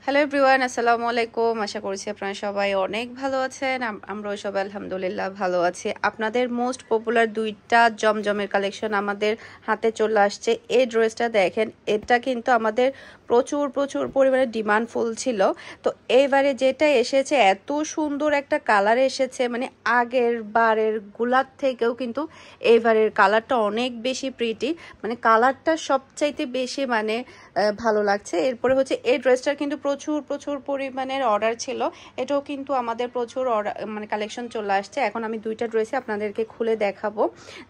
Hello everyone, আসসালামু আলাইকুম। আশা করছি আপনারা সবাই অনেক ভালো আছেন। আমরাও সবাই আলহামদুলিল্লাহ ভালো আছি। আপনাদের মোস্ট পপুলার দুইটা জমজমের কালেকশন আমাদের হাতে চলে আসছে। এই ড্রেসটা দেখেন, এটা কিন্তু আমাদের প্রচুর প্রচুর পরিমাণে ডিমান্ডফুল ছিল। তো এইবারে যেটা এসেছে এত সুন্দর একটা কালার এসেছে, মানে আগের বারের গুলার থেকেও কিন্তু এইবারের কালারটা অনেক বেশি প্রিটি, মানে কালারটা সবচাইতে বেশি মানে ভালো লাগছে। এরপরে হচ্ছে এই ড্রেসটার কিন্তু প্রচুর প্রচুর পরিমাণের অর্ডার ছিল, এটাও কিন্তু আমাদের প্রচুর অর্ডার মানে কালেকশন চলে আসছে। এখন আমি দুইটা ড্রেসে আপনাদেরকে খুলে দেখাবো,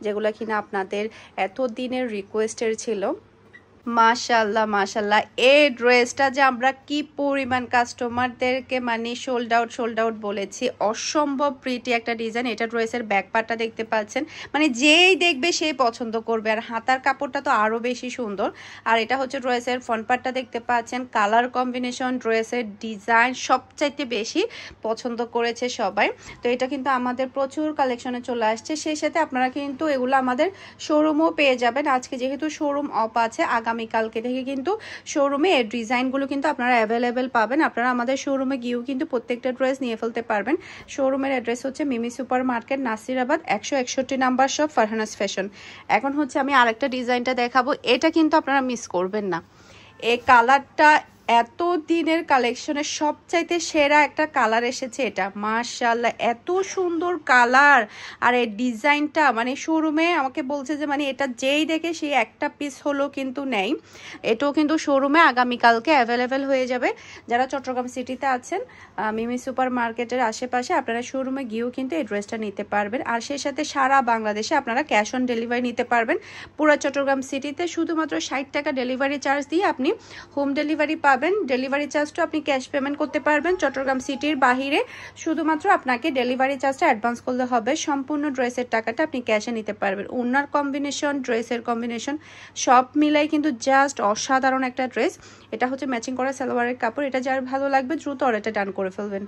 যেগুলো কিনা আপনাদের এত দিনের রিকোয়েস্টের ছিল। মাশাল্লাহ মাশাল্লাহ, এই ড্রেসটা যে আমরা কি পরিমাণ কাস্টমারদেরকে মানে সোল্ড আউট বলেছি। অসম্ভব প্রিটি একটা ডিজাইন। এটা ড্রেসের ব্যাক পার্টটা দেখতে পাচ্ছেন, মানে যেই দেখবে সেই পছন্দ করবে। আর হাতার কাপড়টা তো আরো বেশি সুন্দর। আর এটা হচ্ছে ড্রেসের ফ্রন্ট পার্টটা দেখতে পাচ্ছেন। কালার কম্বিনেশন, ড্রেসের ডিজাইন সবচাইতে বেশি পছন্দ করেছে সবাই। তো এটা কিন্তু আমাদের প্রচুর কালেকশনে চলে আসছে। সেই সাথে আপনারা কিন্তু এগুলো আমাদের শোরুমও পেয়ে যাবেন। আজকে যেহেতু শোরুম অফ আছে, আগামীকালকে থেকে কিন্তু শোরুমে এই ডিজাইনগুলো কিন্তু আপনারা অ্যাভেলেবেল পাবেন। আপনারা আমাদের শোরুমে গিয়েও কিন্তু প্রত্যেকটা ড্রেস নিয়ে ফেলতে পারবেন। শোরুমের অ্যাড্রেস হচ্ছে Mimi super market, Nasirabad 161 number shop, Farhana's fashion. এখন হচ্ছে আমি আরেকটা ডিজাইনটা দেখাবো, এটা কিন্তু আপনারা মিস করবেন না। এই কালারটা এত দিনের কালেকশনের সবচাইতে সেরা একটা কালার এসেছে। এটা মাশাআল্লাহ এত সুন্দর কালার। আর এই ডিজাইনটা মানে শোরুমে আমাকে বলছে যে মানে এটা যেই দেখে সেই একটা পিস হলো কিন্তু নেই। এটাও কিন্তু শোরুমে আগামীকালকে অ্যাভেলেবেল হয়ে যাবে। যারা চট্টগ্রাম সিটিতে আছেন, মিমি সুপার মার্কেটের আশেপাশে, আপনারা শোরুমে গিয়েও কিন্তু এই ড্রেসটা নিতে পারবেন। আর সেই সাথে সারা বাংলাদেশে আপনারা ক্যাশ অন ডেলিভারি নিতে পারবেন। পুরো চট্টগ্রাম সিটিতে শুধুমাত্র 60 টাকা ডেলিভারি চার্জ দিয়ে আপনি হোম ডেলিভারি পাবেন। ডেলিভারি চার্জটা আপনি ক্যাশ পেমেন্ট করতে পারবেন। চট্টগ্রাম সিটির বাহিরে শুধুমাত্র আপনাকে ডেলিভারি চার্জটা অ্যাডভান্স করলে হবে। সম্পূর্ণ ড্রেসের টাকাটা আপনি ক্যাশে নিতে পারবেন। ওনার কম্বিনেশন, ড্রেসের কম্বিনেশন সব মিলাই কিন্তু জাস্ট অসাধারণ একটা ড্রেস। এটা হচ্ছে ম্যাচিং করা সালোয়ারের কাপড়। এটা যার ভালো লাগবে দ্রুত অর্ডারটা ডান করে ফেলবেন।